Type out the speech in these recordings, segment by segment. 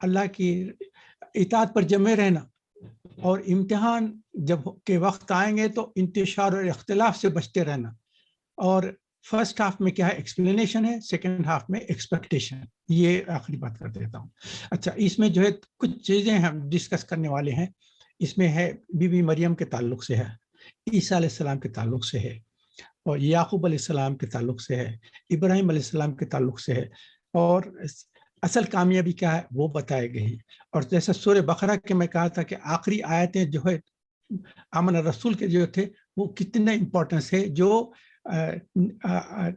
اللہ کی اطاعت پر جمے رہنا، اور امتحان جب کے وقت آئیں گے تو انتشار اور اختلاف سے بچتے رہنا. اور فرسٹ ہاف میں کیا ہے ایکسپلینیشن ہے، سیکنڈ ہاف میں ایکسپیکٹیشن. یہ آخری بات کر دیتا ہوں. اچھا، اس میں جو ہے کچھ چیزیں ہم ڈسکس کرنے والے ہیں. اس میں ہے بی بی مریم کے تعلق سے ہے، عیسیٰ علیہ السلام کے تعلق سے ہے، اور یعقوب علیہ السلام کے تعلق سے ہے، ابراہیم علیہ السلام کے تعلق سے ہے، اور اصل کامیابی کیا ہے وہ بتائے گئی. اور جیسا سورہ بقرہ کے میں کہا تھا کہ آخری آیتیں جو ہے آمن رسول کے جو تھے وہ کتنا امپورٹنس ہے، جو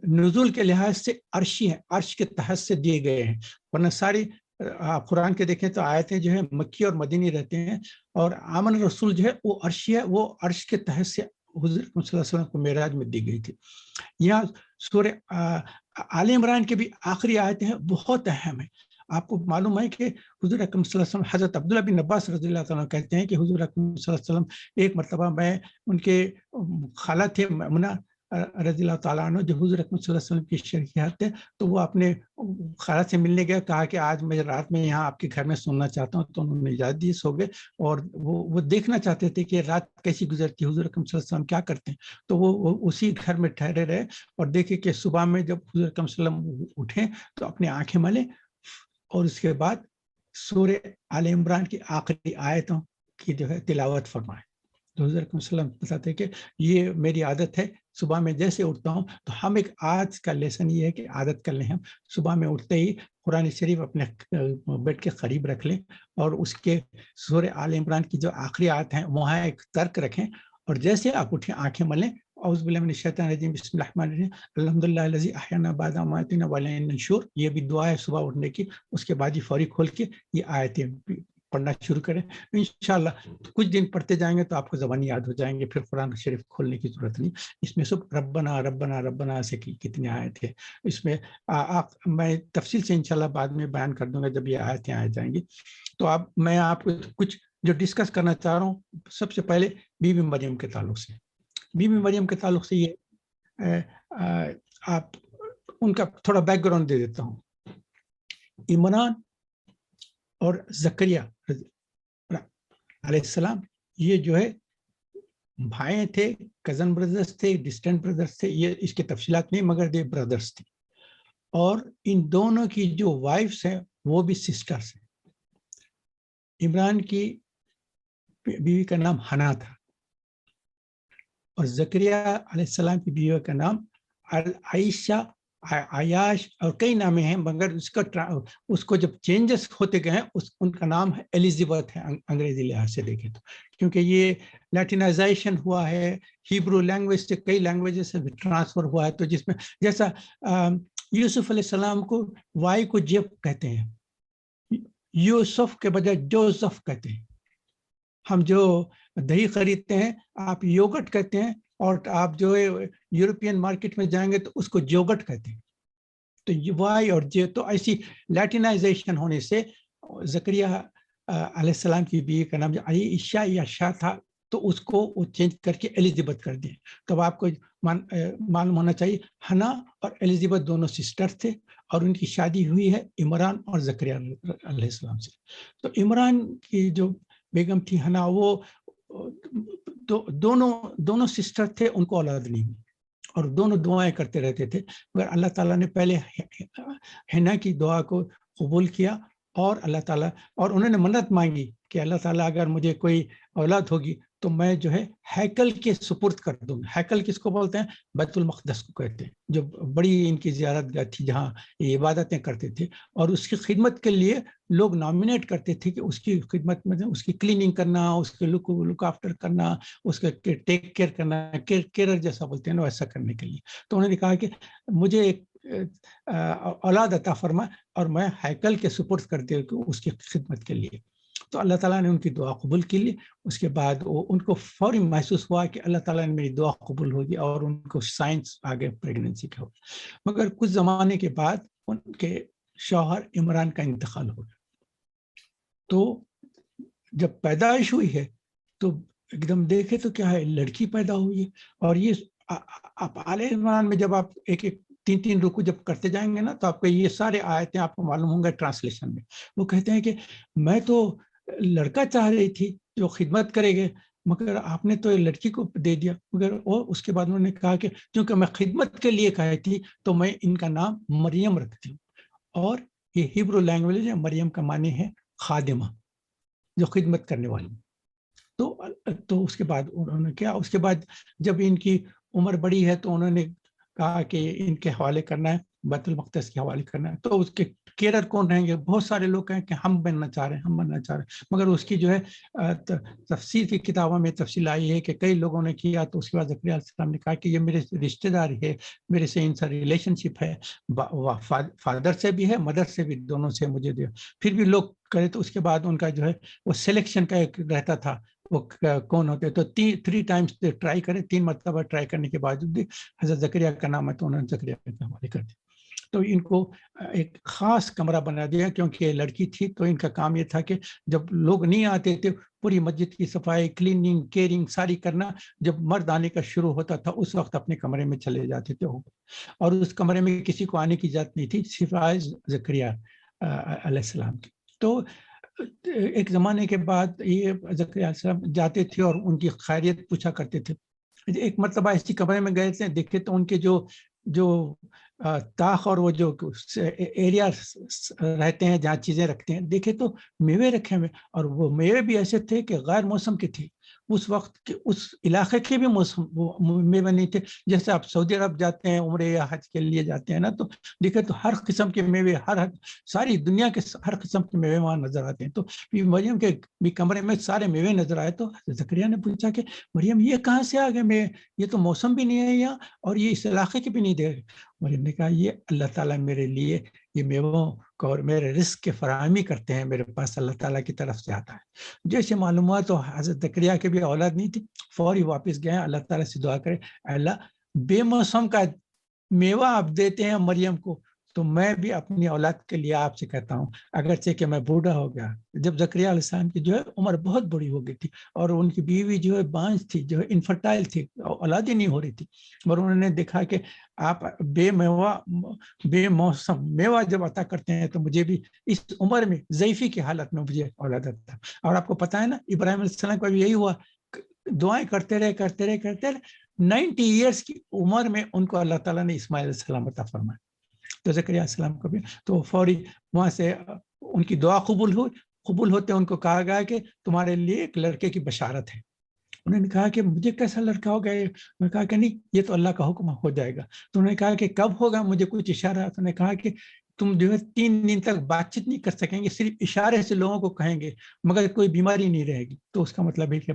نزول کے لحاظ سے عرشی ہیں، عرش کے تحت سے دیے گئے ہیں. ورنہ ساری آپ قرآن کے دیکھیں تو آیتیں جو ہے مکی اور مدینی رہتے ہیں، اور آمن رسول جو ہے وہ عرشی ہے، وہ عرش کے تحت سے حضور صلی اللہ علیہ وسلم کو معراج میں دی گئی تھی. یہاں سورہ آل عمران کے بھی آخری آیتیں ہیں بہت اہم ہیں. آپ کو معلوم ہے کہ حضور اکرم صلی اللہ علیہ وسلم، حضرت عبداللہ بن عباس رضی اللہ تعالیٰ کہتے ہیں کہ حضور اکرم صلی اللہ علیہ وسلم ایک مرتبہ میں ان کے خالہ تھے میمونہ رضی اللہ تعالیٰ عنہ، جو حضور اکرم صلی اللہ علیہ وسلم کی شریحات تھے، تو وہ اپنے خالہ سے ملنے گیا، کہا کہ آج میں رات میں یہاں آپ کے گھر میں سننا چاہتا ہوں. تو انہوں نے اجازت دی، سو گئے، اور وہ دیکھنا چاہتے تھے کہ رات کیسی گزرتی، حضور اکرم صلی اللہ علیہ وسلم کیا کرتے ہیں. تو وہ اسی گھر میں ٹھہرے رہے، اور دیکھے کہ صبح میں جب حضور اکرم صلی اللہ علیہ وسلم اٹھیں تو اپنی آنکھیں ملیں، اور اس کے بعد سورہ آل عمران کی آخری آیتوں کی جو ہے تلاوت فرمائے. تو حضور اکرم صلی اللہ علیہ وسلم بتاتے ہیں کہ یہ میری عادت ہے، صبح میں جیسے اٹھتا ہوں. تو ہم ایک آج کا لیسن یہ ہے کہ عادت کر لیں، ہم صبح میں اٹھتے ہی قرآن شریف اپنے بیڈ کے قریب رکھ لیں، اور اس کے سورہ آل عمران کی جو آخری آیت ہیں وہاں ایک ترک رکھیں، اور جیسے آپ اٹھیں آنکھیں ملیں، اعوذ باللہ من الشیطان الرجیم، بسم اللہ الرحمن الرحیم، الحمدللہ الذی احیانا بعد ما اماتنا والینا النشور. یہ بھی دعا ہے صبح اٹھنے کی. اس کے بعد ہی فوری کھول کے یہ آیتیں پڑھنا شروع کریں. انشاءاللہ کچھ دن پڑھتے جائیں گے تو آپ کو زبانی یاد ہو جائیں گے، پھر قرآن شریف کھولنے کی ضرورت نہیں. اس میں سب ربنا ربنا ربنا سے کتنے آیت ہیں. اس میں میں تفصیل سے انشاءاللہ بعد میں بیان کر دوں گا جب یہ آیتیں آ جائیں گی. تو اب میں آپ کو کچھ جو ڈسکس کرنا چاہ رہا ہوں، سب سے پہلے بی بی مریم کے تعلق سے. بی بی مریم کے تعلق سے یہ آپ ان کا تھوڑا بیک گراؤنڈ دے دیتا ہوں. عمران اور زکریا علیہ السلام یہ جو ہے بھائی تھے، کزن بردرز تھے، ڈسٹنٹ بردرز تھے. یہ اس کی تفصیلات نہیں، مگر یہ بردرز تھے. اور ان دونوں کی جو وائفس ہیں وہ بھی سسٹرز ہیں. عمران کی بیوی کا نام حنا تھا، اور زکریا علیہ السلام کی بیوی کا نام عائشہ، عیاش، اور کئی نامیں ہیں، مگر اس کو جب چینجز ہوتے گئے ہیں ان کا نام ہے ایلیزابتھ ہے انگریزی لحاظ سے دیکھیں تو، کیونکہ یہ لیٹنائزیشن ہوا ہے، ہیبرو لینگویج سے کئی لینگویجز سے ٹرانسفر ہوا ہے. تو جس میں جیسا یوسف علیہ السلام کو وائی کو جیب کہتے ہیں، یوسف کے بجائے جوزف کہتے ہیں. ہم جو دہی خریدتے ہیں آپ یوگٹ کہتے ہیں، اور آپ جو یورپین مارکیٹ میں جائیں گے تو اس کو جوگٹ کہتے ہیں. تو وائی اور جے، تو ایسی لیٹنائزیشن ہونے سے زکریا علیہ السلام کی بیوی کا نام جو عائشہ یا شاہ تھا، تو اس کو وہ چینج کر کے ایلیزابتھ کر دیں. تو آپ کو معلوم ہونا چاہیے حنا اور ایلیزابتھ دونوں سسٹر تھے، اور ان کی شادی ہوئی ہے عمران اور زکریا علیہ السلام سے. تو عمران کی جو بیگم تھی حنا، وہ دونوں سسٹر تھے، ان کو اولاد نہیں ہوئی، اور دونوں دعائیں کرتے رہتے تھے. مگر اللہ تعالیٰ نے پہلے حنا کی دعا کو قبول کیا، اور اللہ تعالیٰ، اور انہوں نے منت مانگی کہ اللہ تعالیٰ اگر مجھے کوئی اولاد ہوگی تو میں جو ہے ہیکل کے سپرد کر دوں. ہیکل کس کو بولتے ہیں؟ بیت المقدس کو کہتے ہیں، جو بڑی ان کی زیارت گاہ تھی جہاں یہ عبادتیں کرتے تھے. اور اس کی خدمت کے لیے لوگ نامینیٹ کرتے تھے کہ اس کی خدمت میں اس کی کلیننگ کرنا، اس کے لک آفٹر کرنا، اس کا ٹیک کیئر کرنا، کیئر جیسا بولتے ہیں نا ویسا کرنے کے لیے. تو انہوں نے کہا کہ مجھے ایک اولاد عطا فرما، اور میں ہیکل کے سپرد کر دے اس کی خدمت کے لیے. تو اللہ تعالیٰ نے ان کی دعا قبول کی لی. اس کے بعد ان کو فوری محسوس ہوا کہ اللہ تعالیٰ نے میری دعا قبول ہوگی، اور ان کو سائنس آگے پریگننسی کا ہو. مگر کچھ زمانے کے بعد ان کے شوہر عمران کا انتقال ہو گیا. تو جب پیدائش ہوئی ہے تو ایک دم دیکھے تو کیا ہے، لڑکی پیدا ہوئی ہے. اور یہ آپ آل عمران میں جب آپ ایک ایک 3 رکوع جب کرتے جائیں گے نا تو آپ کو یہ سارے آیتیں آپ کو معلوم ہوں گے ٹرانسلیشن میں. وہ کہتے ہیں کہ میں تو لڑکا چاہ رہی تھی جو خدمت کرے گے، مگر آپ نے تو لڑکی کو دے دیا. مگر اور اس کے بعد انہوں نے کہا کہ چونکہ میں خدمت کے لیے کہی تھی تو میں ان کا نام مریم رکھتی ہوں. اور یہ ہیبرو لینگویج ہے، مریم کا معنی ہے خادمہ، جو خدمت کرنے والی. تو اس کے بعد انہوں نے کیا، اس کے بعد جب ان کی عمر بڑی ہے تو انہوں نے کہا کہ ان کے حوالے کرنا ہے، بیت المقدس کے حوالے کرنا ہے. تو اس کے کیئرر کون رہیں گے؟ بہت سارے لوگ کہیں کہ ہم بننا چاہ رہے ہیں. مگر اس کی جو ہے تفسیر کی کتابوں میں تفصیل آئی ہے کہ کئی لوگوں نے کیا. تو اس کے بعد زکریا علیہ السلام نے کہا کہ یہ میرے رشتہ دار ہے، میرے سے ان سے ریلیشن شپ ہے، فادر سے بھی ہے، مدر سے بھی، دونوں سے مجھے دیا. پھر بھی لوگ کرے. تو اس کے بعد ان کا جو ہے وہ سلیکشن کا ایک رہتا تھا، وہ کون ہوتے. تو 3 ٹائمز ٹرائی کرے، 3 مرتبہ ٹرائی کرنے کے باوجود بھی حضرت زکریا کا نام ہے تو انہوں نے زکریا کے حوالے کر دیا. تو ان کو ایک خاص کمرہ بنا دیا کیونکہ یہ لڑکی تھی. تو ان کا کام یہ تھا کہ جب لوگ نہیں آتے تھے پوری مسجد کی صفائی، کلیننگ، کیئرنگ ساری کرنا. جب مرد آنے کا شروع ہوتا تھا اس وقت اپنے کمرے میں چلے جاتے تھے، اور اس کمرے میں کسی کو آنے کی اجازت نہیں تھی سوائے زکریا علیہ السلام کی. تو ایک زمانے کے بعد یہ زکریا علیہ السلام جاتے تھے اور ان کی خیریت پوچھا کرتے تھے. ایک مرتبہ اسی کمرے میں گئے تھے، دیکھے تو ان کے جو طاق اور وہ جو ایریا رہتے ہیں جہاں چیزیں رکھتے ہیں، دیکھے تو میوے رکھے ہوئے، اور وہ میوے بھی ایسے تھے کہ غیر موسم کے تھے. اس وقت کے اس علاقے کے بھی موسم میوے نہیں تھے. جیسے آپ سعودی عرب جاتے ہیں عمرے یا حج کے لیے جاتے ہیں نا، تو دیکھے تو ہر قسم کے میوے، ساری دنیا کے ہر قسم کے میوے وہاں نظر آتے ہیں. تو مریم کے بھی کمرے میں سارے میوے نظر آئے. تو زکریا نے پوچھا کہ مریم یہ کہاں سے آ گئے میوے؟ یہ تو موسم بھی نہیں ہے یہاں، اور یہ اس علاقے کے بھی نہیں دے رہے. مریم نے کہا یہ اللہ تعالیٰ میرے لیے یہ میووں کو اور میرے رزق کے فراہمی کرتے ہیں، میرے پاس اللہ تعالیٰ کی طرف سے آتا ہے. جیسے معلوم ہوا تو حضرت زکریا کے بھی اولاد نہیں تھی، فوری واپس گئے اللہ تعالیٰ سے دعا کرے، اللہ بے موسم کا میوہ آپ دیتے ہیں مریم کو، تو میں بھی اپنی اولاد کے لیے آپ سے کہتا ہوں، اگرچہ کہ میں بوڑھا ہو گیا. جب زکریا علیہ السلام کی جو ہے عمر بہت بڑی ہو گئی تھی، اور ان کی بیوی جو ہے بانجھ تھی، جو ہے انفرٹائل تھی، اولاد ہی نہیں ہو رہی تھی، اور انہوں نے دیکھا کہ آپ بے موسم میوہ جب عطا کرتے ہیں تو مجھے بھی اس عمر میں ضعیفی کی حالت میں مجھے اولاد عطا. اور آپ کو پتہ ہے نا ابراہیم علیہ السلام کو بھی یہی ہوا، دعائیں کرتے رہے 90 ایئرس کی عمر میں ان کو اللہ تعالیٰ نے اسماعیل علیہ السلام عطا فرمایا. تو زکریا علیہ السلام کو بھی تو فوری وہاں سے ان کی دعا قبول ہوتے ان کو کہا گیا کہ تمہارے لیے ایک لڑکے کی بشارت ہے. انہوں نے کہا کہ مجھے کیسا لڑکا ہوگا؟ انہوں نے کہا کہ نہیں، یہ تو اللہ کا حکم ہو جائے گا. تو انہوں نے کہا کہ کب ہوگا؟ مجھے کچھ اشارہ. تو انہوں نے کہا کہ تم جو ہے 3 دن تک بات چیت نہیں کر سکیں گے، صرف اشارے سے لوگوں کو کہیں گے، مگر کوئی بیماری نہیں رہے گی. تو اس کا مطلب ہے کہ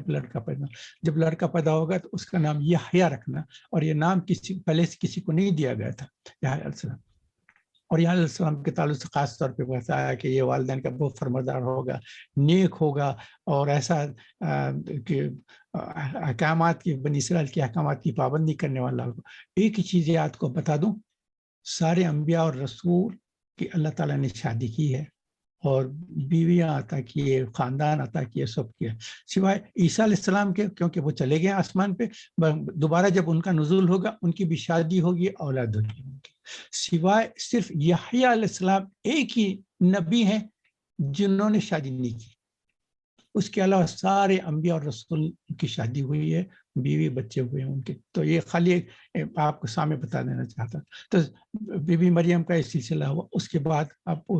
جب لڑکا پیدا ہوگا تو اس کا نام یحییٰ رکھنا. اور یہ نام پہلے سے کسی کو نہیں دیا گیا تھا، یحییٰ علیہ السلام. اور یحییٰ علیہ السلام کے تعلق سے خاص طور پہ بتایا کہ یہ والدین کا بہت فرمانبردار ہوگا، نیک ہوگا، اور ایسا کہ احکامات کی، بنی اسرائیل کے احکامات کی پابندی کرنے والا ہوگا. ایک ہی چیز یاد کو بتا دوں، سارے انبیاء اور رسول کی اللہ تعالیٰ نے شادی کی ہے، اور بیویاں عطا کیے، خاندان عطا کیے، سب کیے، سوائے عیسیٰ علیہ السلام کے، کیونکہ وہ چلے گئے آسمان پہ. دوبارہ جب ان کا نزول ہوگا ان کی بھی شادی ہوگی، اولاد ہوگی ان کی. سوائے صرف یحییٰ علیہ السلام ایک ہی نبی ہیں جنہوں نے شادی نہیں کی. اس کے علاوہ سارے انبیاء اور رسول کی شادی ہوئی ہے، بیوی بچے ہوئے ہیں ان کے. تو یہ خالی آپ کو سامنے بتا دینا چاہتا. تو بی بی مریم کا یہ سلسلہ ہوا. اس کے بعد آپ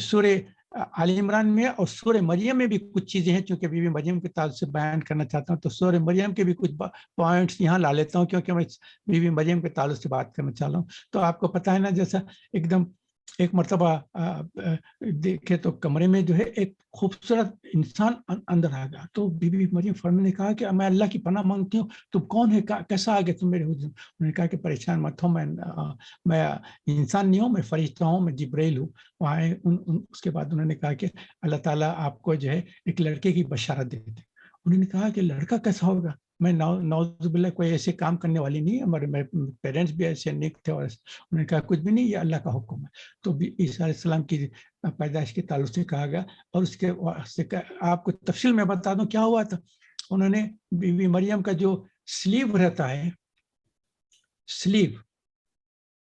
سورہ آل عمران میں اور سورہ مریم میں بھی کچھ چیزیں ہیں، چونکہ بی بی مریم کے تعلق سے بیان کرنا چاہتا ہوں، تو سورہ مریم کے بھی کچھ پوائنٹس یہاں لا لیتا ہوں، کیونکہ میں بی بی مریم کے تعلق سے بات کرنا چاہ رہا ہوں. تو آپ کو پتہ ہے نا، جیسا ایک دم ایک مرتبہ دیکھے تو کمرے میں جو ہے ایک خوبصورت انسان اندر آ گیا. تو بی بی مریم فرمانے نے کہا کہ میں اللہ کی پناہ مانگتی ہوں، تم کون ہے، کیسا آ گیا تم میرے حضور؟ انہوں نے کہا کہ پریشان مت ہو، میں انسان نہیں ہوں، میں فرشتہ ہوں، میں جبرائیل ہوں. وہاں اس کے بعد انہوں نے کہا کہ اللہ تعالیٰ آپ کو جو ہے ایک لڑکے کی بشارت دیتے. انہوں نے کہا کہ لڑکا کیسا ہوگا؟ میں نعوذ باللہ کوئی ایسے کام کرنے والی نہیں ہے، میرے پیرنٹس بھی ایسے نیک تھے. اور انہوں نے کہا کچھ بھی نہیں، یہ اللہ کا حکم ہے. تو عیسیٰ علیہ السلام کی پیدائش کے تعلق سے کہا گیا. اور اس کے آپ کو تفصیل میں بتا دوں کیا ہوا تھا. انہوں نے بی بی مریم کا جو سلیو رہتا ہے، سلیو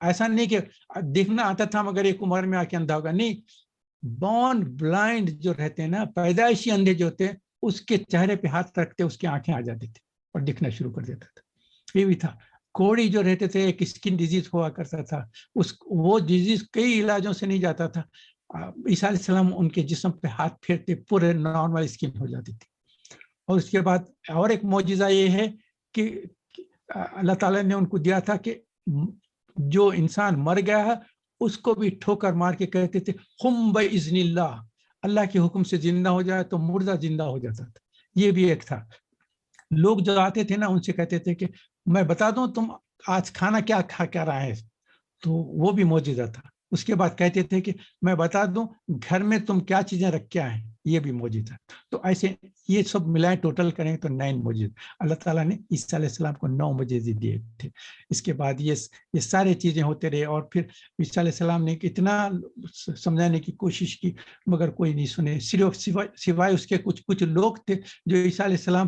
ایسا نہیں کہ دیکھنا آتا تھا مگر ایک عمر میں آ کے اندھا ہوگا، نہیں، بورن بلائنڈ جو رہتے ہیں نا، پیدائشی اندھے جو ہوتے ہیں، اس کے چہرے پہ ہاتھ رکھتے اس کی آنکھیں آ جاتی تھی اور دکھنا شروع کر دیتا تھا. یہ بھی تھا. کوڑی جو رہتے تھے، ایک اسکن ڈیزیز ہوا کرتا تھا، وہ ڈیزیز کئی علاجوں سے نہیں جاتا تھا. عیسیٰ علیہ السلام ان کے جسم پہ ہاتھ پھیرتے پورے نارمل اسکن ہو جاتی تھی. اور اس کے بعد اور ایک معجزہ یہ ہے کہ اللہ تعالیٰ نے ان کو دیا تھا کہ جو انسان مر گیا ہے اس کو بھی ٹھوکر مار کے کہتے تھے قم باذن اللہ، اللہ کے حکم سے زندہ ہو جائے تو مردہ زندہ ہو جاتا تھا. یہ بھی ایک تھا. لوگ جو آتے تھے نا ان سے کہتے تھے کہ میں بتا دوں تم آج کھانا کیا کھا کر رہا ہے، تو وہ بھی معجزہ تھا. اس کے بعد کہتے تھے کہ میں بتا دوں گھر میں تم کیا چیزیں رکھ کے آئے، یہ بھی معجزہ. تو ایسے یہ سب ملائیں ٹوٹل کریں تو 9 معجزے. اللہ تعالیٰ نے عیسیٰ علیہ السلام کو 9 معجزے دیے تھے. اس کے بعد یہ سارے چیزیں ہوتے رہے، اور پھر عیسیٰ علیہ السلام نے اتنا سمجھانے کی کوشش کی مگر کوئی نہیں سنے. صرف سوائے اس کے کچھ لوگ تھے جو عیسیٰ علیہ السلام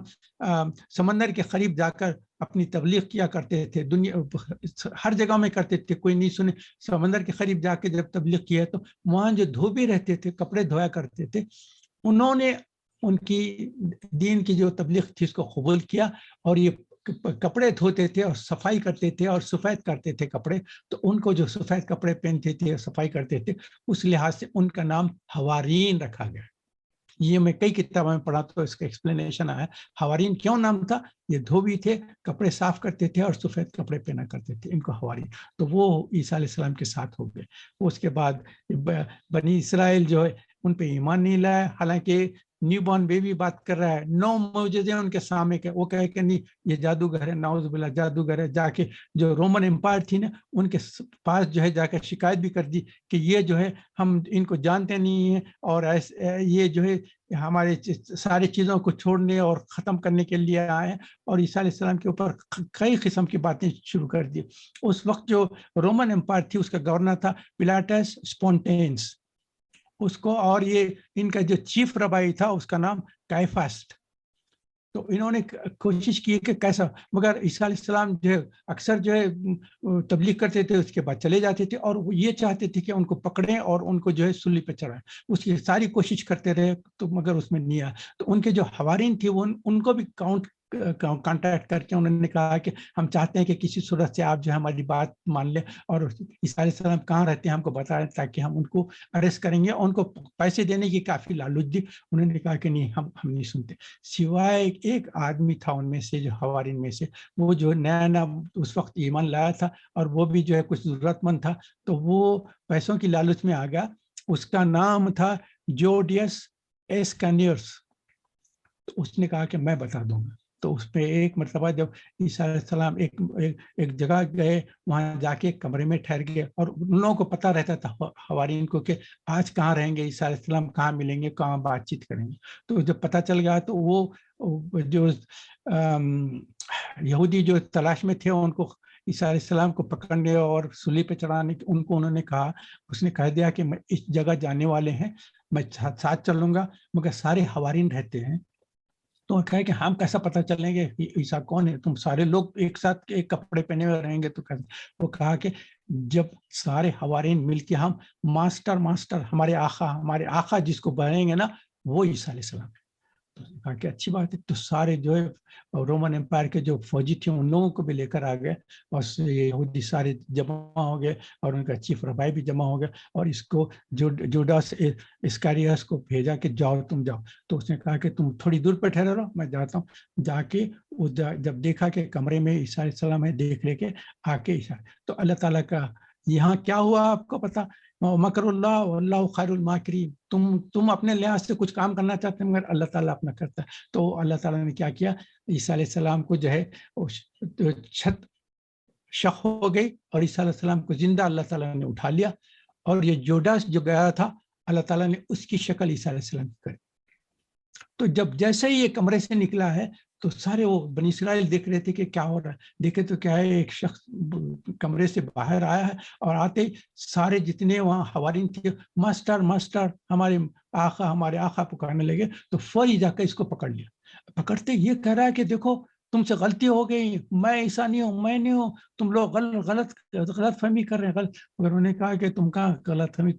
سمندر کے قریب جا کر اپنی تبلیغ کیا کرتے تھے. دنیا ہر جگہ میں کرتے تھے، کوئی نہیں سنے. سمندر کے قریب جا کے جب تبلیغ کیا تو وہاں جو دھوبی رہتے تھے، کپڑے دھویا کرتے تھے، انہوں نے ان کی دین کی جو تبلیغ تھی اس کو قبول کیا، اور یہ کپڑے دھوتے تھے اور صفائی کرتے تھے اور سفید کرتے تھے کپڑے. تو ان کو جو سفید کپڑے پہنتے تھے اور صفائی کرتے تھے، اس لحاظ سے ان کا نام حوارین رکھا گیا. یہ میں کئی کتابوں میں پڑھا تو اس کا ایکسپلینیشن آیا حوارین کیوں نام تھا. یہ دھوبی تھے، کپڑے صاف کرتے تھے اور سفید کپڑے پہنا کرتے تھے، ان کو حوارین. تو وہ عیسیٰ علیہ السلام کے ساتھ ہو گئے. اس کے بعد بنی اسرائیل جو ہے ان پہ ایمان نہیں لایا، حالانکہ نیو بورن بیبی بات کر رہا ہے، 9 معجزے ان کے سامنے کے، وہ کہے کہ نہیں یہ جادوگر ہے، نعوذ باللہ جادوگر ہے. جا کے جو رومن امپائر تھی نا ان کے پاس جو ہے جا کے شکایت بھی کر دی کہ یہ جو ہے ہم ان کو جانتے نہیں ہیں، اور یہ جو ہے ہمارے ساری چیزوں کو چھوڑنے اور ختم کرنے کے لیے آئے ہیں، اور عیسیٰ علیہ السلام کے اوپر کئی قسم کی باتیں شروع کر دی. اس وقت جو رومن امپائر تھی اس کا گورنر تھا پلاٹس اسپونٹینس اس کو، اور یہ ان کا جو چیف ربائی تھا اس کا نام کائفاسٹ. تو انہوں نے کوشش کی کہ کیسا، مگر عیسیٰ علیہ السلام جو ہے اکثر جو ہے تبلیغ کرتے تھے، اس کے بعد چلے جاتے تھے، اور وہ یہ چاہتے تھے کہ ان کو پکڑیں اور ان کو جو ہے سلی پہ چڑھائیں. اس کی ساری کوشش کرتے رہے تو مگر اس میں نہیں آیا. تو ان کے جو حوارین تھے وہ ان کو بھی کانٹیکٹ کر کے انہوں نے کہا کہ ہم چاہتے ہیں کہ کسی صورت سے آپ جو ہے ہماری بات مان لیں، اور عیسیٰ علیہ السلام کہاں رہتے ہیں ہم کو بتائیں تاکہ ہم ان کو اریسٹ کریں گے. ان کو پیسے دینے کی کافی لالچ دی. انہوں نے کہا کہ نہیں، ہم نہیں سنتے. سوائے ایک آدمی تھا ان میں سے جو حوارین میں سے، وہ جو نیا اس وقت ایمان لایا تھا اور وہ بھی جو ہے کچھ ضرورت مند تھا، تو وہ پیسوں کی لالچ میں آ گیا. اس کا نام تھا جوڈیس اسکینیرس. اس نے کہا کہ میں بتا دوں گا. تو اس پہ ایک مرتبہ جب عیسیٰ علیہ السلام ایک جگہ گئے، وہاں جا کے کمرے میں ٹھہر گئے، اور ان لوگوں کو پتہ رہتا تھا حوارین کو کہ آج کہاں رہیں گے عیسیٰ علیہ السلام، کہاں ملیں گے، کہاں بات چیت کریں گے. تو جب پتہ چل گیا تو وہ جو یہودی جو تلاش میں تھے ان کو عیسیٰ علیہ السلام کو پکڑنے اور سلی پہ چڑھانے ان کو انہوں نے کہا، اس نے کہہ دیا کہ میں اس جگہ جانے والے ہیں، میں ساتھ چلوں گا، مگر سارے حوارین رہتے ہیں. تو کہا کہ ہم کیسا پتہ چلیں گے عیسیٰ کون ہے، تم سارے لوگ ایک ساتھ ایک کپڑے پہنے ہوئے رہیں گے. تو وہ کہا کہ جب سارے حوارین مل کے ہم ماسٹر ہمارے آقا جس کو بنیں گے نا وہ عیسیٰ علیہ السلام ہے. تو کہا کہ اچھی بات ہے. تو سارے جو ہے رومن امپائر کے جو فوجی تھے ان لوگوں کو بھی لے کر آ گئے، اور یہودی سارے جمع ہو گئے، اور ان کا چیف ربائی بھی جمع ہو گیا، اور اس کو جوڈاس اسکاریاس کو بھیجا کہ جاؤ تم جاؤ. تو اس نے کہا کہ تم تھوڑی دور پہ ٹھہرے رہو، میں جاتا ہوں. جا کے وہ جب دیکھا کہ کمرے میں عیسیٰ علیہ السلام ہے، دیکھ لے کے آ کے عیسیٰ. تو اللہ تعالیٰ کا یہاں کیا ہوا آپ کو پتا، مکر اللہ واللہ خیر الماکرین. تم اپنے لحاظ سے کچھ کام کرنا چاہتے ہیں مگر اللہ تعالیٰ اپنا کرتا ہے. تو اللہ تعالیٰ نے کیا کیا، عیسیٰ علیہ السلام کو جو ہے چھت شق ہو گئی، اور عیسیٰ علیہ السلام کو زندہ اللہ تعالیٰ نے اٹھا لیا. اور یہ جوڈاس جو گیا تھا اللہ تعالیٰ نے اس کی شکل عیسیٰ علیہ السلام کی کری. تو جب جیسے ہی یہ کمرے سے نکلا ہے تو سارے وہ بنی اسرائیل دیکھ رہے تھے کہ کیا ہو رہا ہے. دیکھے تو کیا ہے، ایک شخص کمرے سے باہر آیا ہے، اور آتے سارے جتنے وہاں حوارین تھے ماسٹر ہمارے آقا پکارنے لگے. تو فوری جا کر اس کو پکڑ لیا. پکڑتے یہ کہہ رہا ہے کہ دیکھو تم سے غلطی ہو گئی، میں ایسا نہیں ہوں، میں نہیں ہوں، تم لوگ غلط فہمی کر رہے ہیں مگر انہوں نے کہا کہ تم کہاں غلط فہمی،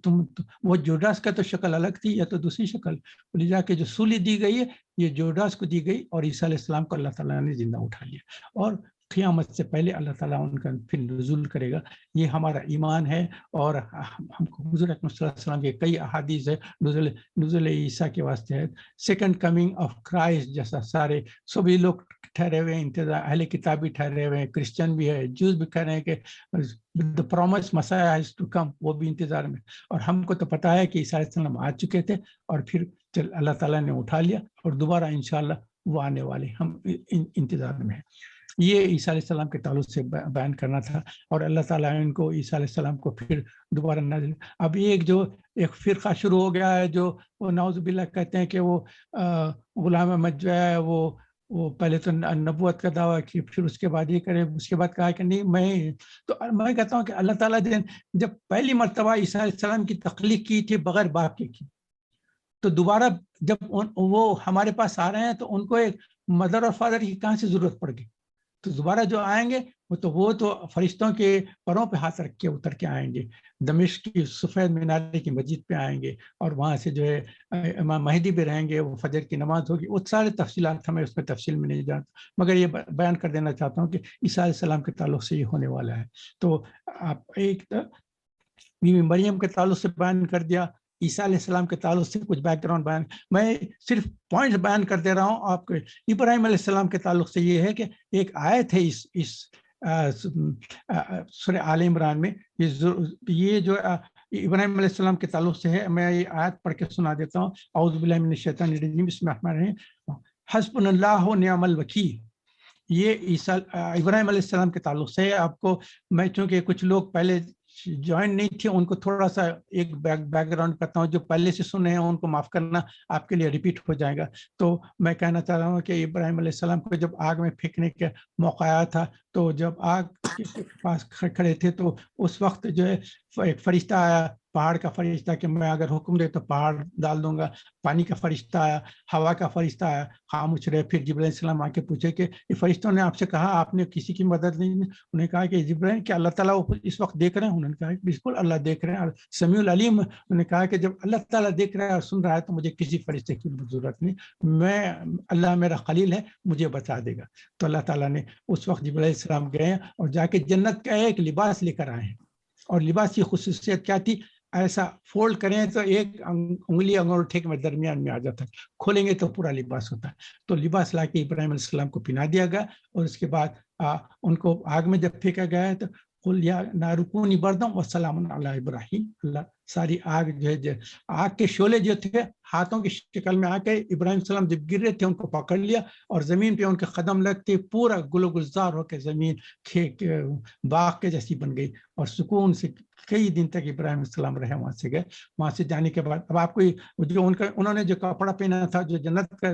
وہ جوڈاس کا تو شکل الگ تھی یا تو دوسری شکل، لہٰذا کہ جو سولی دی گئی ہے یہ جوڈاس کو دی گئی، اور عیسیٰ علیہ السلام کو اللہ تعالیٰ نے زندہ اٹھا لیا، اور قیامت سے پہلے اللہ تعالیٰ ان کا پھر نزول کرے گا۔ یہ ہمارا ایمان ہے، اور ہم کو حضور اکرم صلی اللہ علیہ وسلم کے کئی احادیث ہے نزول عیسیٰ کے واسطے ہے، سیکنڈ کمنگ آف کرائسٹ جیسا سارے سبھی لوگ ٹھہرے ہوئے انتظار، اہل کتاب بھی ٹھہرے ہوئے ہیں، کرسچن بھی ہے، جوز بھی کہہ رہے ہیں کہ the promised Messiah has to come، وہ بھی انتظار میں، اور ہم کو تو پتا ہے کہ عیسیٰ علیہ السلام آ چکے تھے اور پھر اللہ تعالیٰ نے اٹھا لیا، اور دوبارہ انشاءاللہ وہ آنے والے، ہم انتظار میں ہیں۔ یہ عیسیٰ علیہ السلام کے تعلق سے بیان کرنا تھا، اور اللہ تعالیٰ نے ان کو عیسیٰ علیہ السلام کو پھر دوبارہ نازل۔ اب ایک فرقہ شروع ہو گیا ہے جو وہ نعوذ باللہ کہتے ہیں کہ وہ غلام احمد جو ہے وہ پہلے تو نبوت کا دعویٰ کی، پھر اس کے بعد یہ کرے، اس کے بعد کہا کہ نہیں میں کہتا ہوں کہ اللہ تعالیٰ نے جب پہلی مرتبہ عیسیٰ علیہ السلام کی تخلیق کی تھی بغیر باپ کے کی، تو دوبارہ جب وہ ہمارے پاس آ رہے ہیں تو ان کو ایک مدر اور فادر کی کہاں سے ضرورت پڑ گئی؟ تو دوبارہ جو آئیں گے وہ تو فرشتوں کے پروں پہ ہاتھ رکھ کے اتر کے آئیں گے، دمشق کی سفید مینارے کی مسجد پہ آئیں گے، اور وہاں سے جو ہے امام مہدی بھی رہیں گے، وہ فجر کی نماز ہوگی، وہ سارے تفصیلات ہمیں اس پہ تفصیل میں نہیں جانتا، مگر یہ بیان کر دینا چاہتا ہوں کہ عیسیٰ علیہ السلام کے تعلق سے یہ ہونے والا ہے۔ تو آپ ایک مریم کے تعلق سے بیان کر دیا، عیسیٰ علیہ السلام کے تعلق سے کچھ بیک گراؤنڈ بیان، میں صرف پوائنٹ بیان کر دے رہا ہوں آپ کو۔ ابراہیم علیہ السلام کے تعلق سے یہ ہے کہ ایک آیت ہے اس سورہ آل عمران میں، یہ جو ابراہیم علیہ السلام کے تعلق سے ہے، میں یہ آیت پڑھ کے سنا دیتا ہوں۔ اعوذ باللہ من الشیطان الرجیم، بسم اللہ الرحمن الرحیم، حسبنا اللہ و نعم الوکیل۔ یہ ابراہیم علیہ السلام کے تعلق سے ہے۔ آپ کو میں چونکہ کچھ لوگ پہلے جوائن نہیں تھے، ان کو تھوڑا سا ایک بیک گراؤنڈ کرتا ہوں، جو پہلے سے سنے ہیں ان کو معاف کرنا، آپ کے لیے ریپیٹ ہو جائے گا۔ تو میں کہنا چاہ رہا ہوں کہ ابراہیم علیہ السلام کو جب آگ میں پھینکنے کا موقع آیا تھا، تو جب آگ کے پاس کھڑے تھے تو اس وقت جو ہے ایک فرشتہ آیا، پہاڑ کا فرشتہ، کہ میں اگر حکم دے تو پہاڑ ڈال دوں گا۔ پانی کا فرشتہ آیا، ہوا کا فرشتہ آیا، خاموش رہے۔ پھر جبرائیل علیہ السلام آ کے پوچھے کہ یہ فرشتوں نے آپ سے کہا آپ نے کسی کی مدد نہیں؟ انہوں نے کہا کہ جبرائیل کہ اللہ تعالیٰ اس وقت دیکھ رہے ہیں؟ انہوں نے کہا بالکل اللہ دیکھ رہے ہیں، سمیع العلیم۔ انہوں نے کہا کہ جب اللہ تعالیٰ دیکھ رہا ہے اور سن رہا ہے تو مجھے کسی فرشتے کی ضرورت نہیں، اللہ میرا خلیل ہے، مجھے بچا دے گا۔ تو اللہ تعالیٰ نے اس وقت جبرائیل علیہ السلام گئے اور جا کے جنت کا ایک لباس لے کر آئے ہیں، اور لباس کی خصوصیت کیا تھی؟ ایسا فولڈ کریں تو ایک انگلی انگوٹھے کے درمیان میں آ جاتا ہے، کھولیں گے تو پورا لباس ہوتا ہے۔ تو لباس لا کے ابراہیم علیہ السلام کو پہنا دیا گیا، اور اس کے بعد ان کو آگ میں جب پھینکا گیا تو قل یا نار کونی بردا وسلام علی ابراہیم، اللہ ساری آگ جو ہے، آگ کے شعلے جو تھے ہاتھوں کی شکل میں آ کے ابراہیم علیہ السلام جب گر رہے تھے ان کو پکڑ لیا، اور زمین پہ ان کے قدم لگتے پورا گل و گلزار ہو کے زمین باغ کے جیسی بن گئی، اور سکون سے کئی دن تک ابراہیم علیہ السلام رہے وہاں سے گئے۔ وہاں سے جانے کے بعد اب آپ کو جو انہوں نے جو کپڑا پہنا تھا، جو جنت کا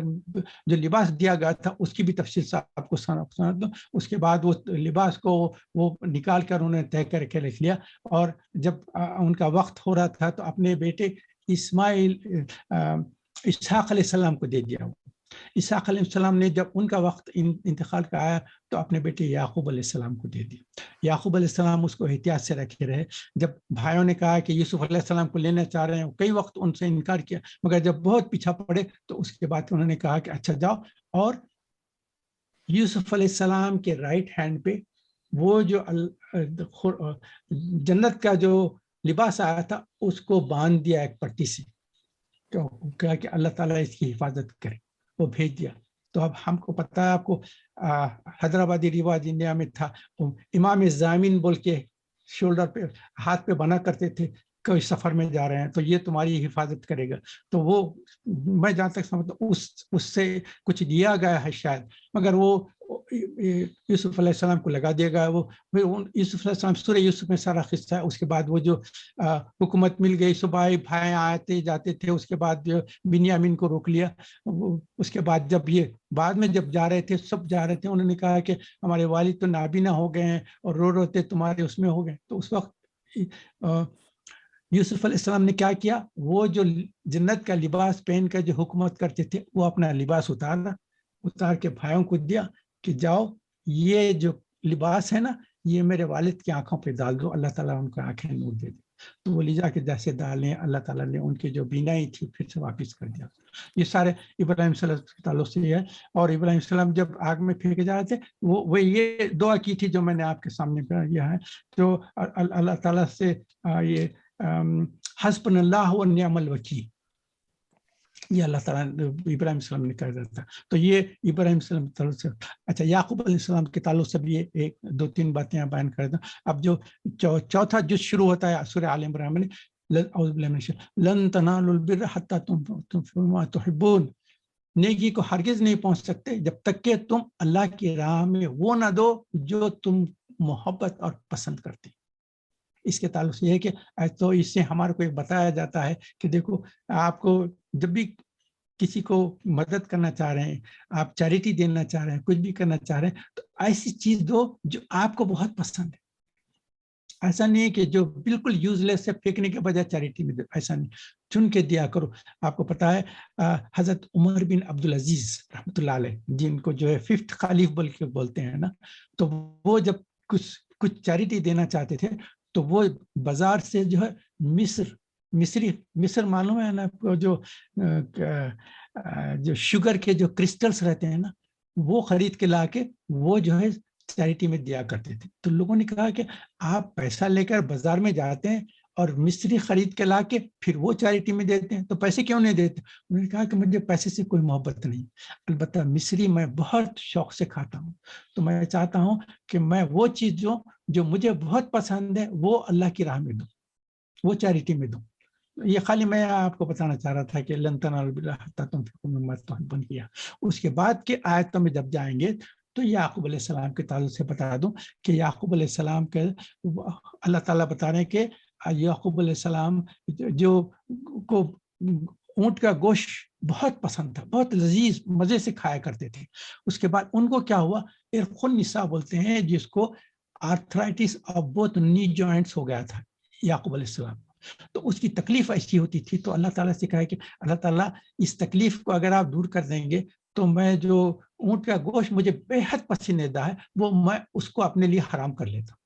جو لباس دیا گیا تھا، اس کی بھی تفصیل سے آپ کو سنا دوں۔ اس کے بعد وہ لباس کو وہ نکال کر انہوں نے طے کر کے رکھ لیا، اور جب ان کا وقت ہو رہا تھا تو اپنے بیٹے اسحاق علیہ السلام کو دے دیا۔ اسحاق علیہ السلام نے جب ان کا وقت انتقال کا آیا تو اپنے بیٹے یعقوب علیہ السلام کو دے دیا۔ یعقوب علیہ السلام اس کو احتیاط سے رکھے رہے۔ جب بھائیوں نے کہا کہ یوسف علیہ السلام کو لینا چاہ رہے ہیں، کئی وقت ان سے انکار کیا، مگر جب بہت پیچھا پڑے تو اس کے بعد انہوں نے کہا کہ اچھا جاؤ، اور یوسف علیہ السلام کے رائٹ ہینڈ پہ وہ جو جنت کا جو لباس آیا تھا اس کو باندھ دیا ایک پٹی سے، کہا کہ اللہ تعالیٰ اس کی حفاظت کرے، وہ بھیج دیا۔ تو اب ہم کو پتہ ہے، آپ کو حیدرآبادی رواج انڈیا میں تھا، امام زامین بول کے شولڈر پہ ہاتھ پہ بنا کرتے تھے، کوئی سفر میں جا رہے ہیں تو یہ تمہاری حفاظت کرے گا۔ تو وہ میں جہاں تک سمجھتا ہوں اس سے کچھ دیا گیا ہے شاید، مگر وہ یوسف علیہ السلام کو لگا دیا گیا۔ وہ یوسف علیہ السلام سورہ یوسف میں سارا قصہ ہے۔ اس کے بعد وہ جو حکومت مل گئی، صبح بھائی آتے جاتے تھے، اس کے بعد جو بنیامین کو روک لیا۔ اس کے بعد جب یہ بعد میں جب جا رہے تھے، سب جا رہے تھے، انہوں نے کہا کہ ہمارے والد تو نابینا ہو گئے ہیں اور رو روتے تمہارے اس میں ہو گئے۔ تو اس وقت یوسف علیہ السلام نے کیا کیا؟ وہ جو جنت کا لباس پہن کر جو حکومت کرتے تھے، وہ اپنا لباس اتار کے بھائیوں کو دیا، کہ جاؤ یہ جو لباس ہے نا یہ میرے والد کی آنکھوں پہ ڈال دو, اللہ تعالیٰ ان کو آنکھیں نور دے دے. تو وہ لے جا کے جیسے ڈالیں, اللہ تعالیٰ نے ان کی جو بینائی تھی پھر سے واپس کر دیا. یہ سارے ابراہیم صلی اللہ علیہ وسلم کے تعلق سے ہے. اور ابراہیم صلی اللہ علیہ وسلم جب آگ میں پھینکے جا رہے تھے وہ یہ دعا کی تھی جو میں نے آپ کے سامنے کیا ہے, جو اللہ تعالیٰ سے یہ حسبنا اللہ و نعم الوکیل, یہ اللہ تعالیٰ ابراہیم السلام نے کہا تھا. تو یہ ابراہیم السلام کے تعلق سے. اچھا, یعقوب علیہ السلام کے تعلق سے بھی ایک دو تین باتیں بیان کر دوں. اب جو چوتھا جز شروع ہوتا ہے سورہ آل عمران میں, اعوذ باللہ من الشیطان لن تنالوا البر حتی تنفقوا مما تحبون, نیکی کو ہرگز نہیں پہنچ سکتے جب تک کہ تم اللہ کی راہ میں وہ نہ دو جو تم محبت اور پسند کرتے. اس کے تعلق سے یہ ہے کہ تو اس سے ہمارے کو ایک بتایا جاتا ہے کہ دیکھو, آپ کو جب بھی کسی کو مدد کرنا چاہ رہے ہیں, آپ چیریٹی دینا چاہ رہے ہیں, کچھ بھی کرنا چاہ رہے ہیں, تو ایسی چیز دو جو آپ کو بہت پسند ہے. ایسا نہیں ہے کہ جو بالکل یوز لیس سے پھینکنے کے بجائے چیریٹی میں دو, ایسا نہیں, چن کے دیا کرو. آپ کو پتا ہے حضرت عمر بن عبدالعزیز رحمۃ اللہ علیہ, جن کو جو ہے 5th خلیف بلکہ بولتے ہیں نا, تو وہ جب کچھ چیریٹی دینا چاہتے تھے تو وہ بازار سے جو ہے مصر معلوم ہے نا, جو شوگر کے جو کرسٹلز رہتے ہیں نا, وہ خرید کے لا کے وہ جو ہے چیریٹی میں دیا کرتے تھے. تو لوگوں نے کہا کہ آپ پیسہ لے کر بازار میں جاتے ہیں اور مصری خرید کے لا کے پھر وہ چیریٹی میں دیتے ہیں, تو پیسے کیوں نہیں دیتے؟ انہوں نے کہا کہ مجھے پیسے سے کوئی محبت نہیں, البتہ مصری میں بہت شوق سے کھاتا ہوں, تو میں چاہتا ہوں کہ میں وہ چیز جو مجھے بہت پسند ہے وہ اللہ کی راہ میں دوں, وہ چیریٹی میں دوں. یہ خالی میں آپ کو بتانا چاہ رہا تھا کہ لن تنالوا البر حتی تنفقوا مما تحبون کیا. اس کے بعد کے آیتوں میں جب جائیں گے تو یعقوب علیہ السلام کے تعلق سے بتا دوں کہ یعقوب علیہ السلام کے اللہ تعالیٰ بتا رہے ہیں کہ یعقوب علیہ السلام جو کو اونٹ کا گوشت بہت پسند تھا, بہت لذیذ مزے سے کھایا کرتے تھے. اس کے بعد ان کو کیا ہوا, ارق النساء بولتے ہیں جس کو آرتھرائٹس آف بوتھ نی جوائنٹس ہو گیا تھا یعقوب علیہ السلام. تو اس کی تکلیف ایسی ہوتی تھی, تو اللہ تعالیٰ سے کہا کہ اللہ تعالیٰ اس تکلیف کو اگر آپ دور کر دیں گے تو میں جو اونٹ کا گوشت مجھے بے حد پسندیدہ ہے وہ میں اس کو اپنے لیے حرام کر لیتا ہوں.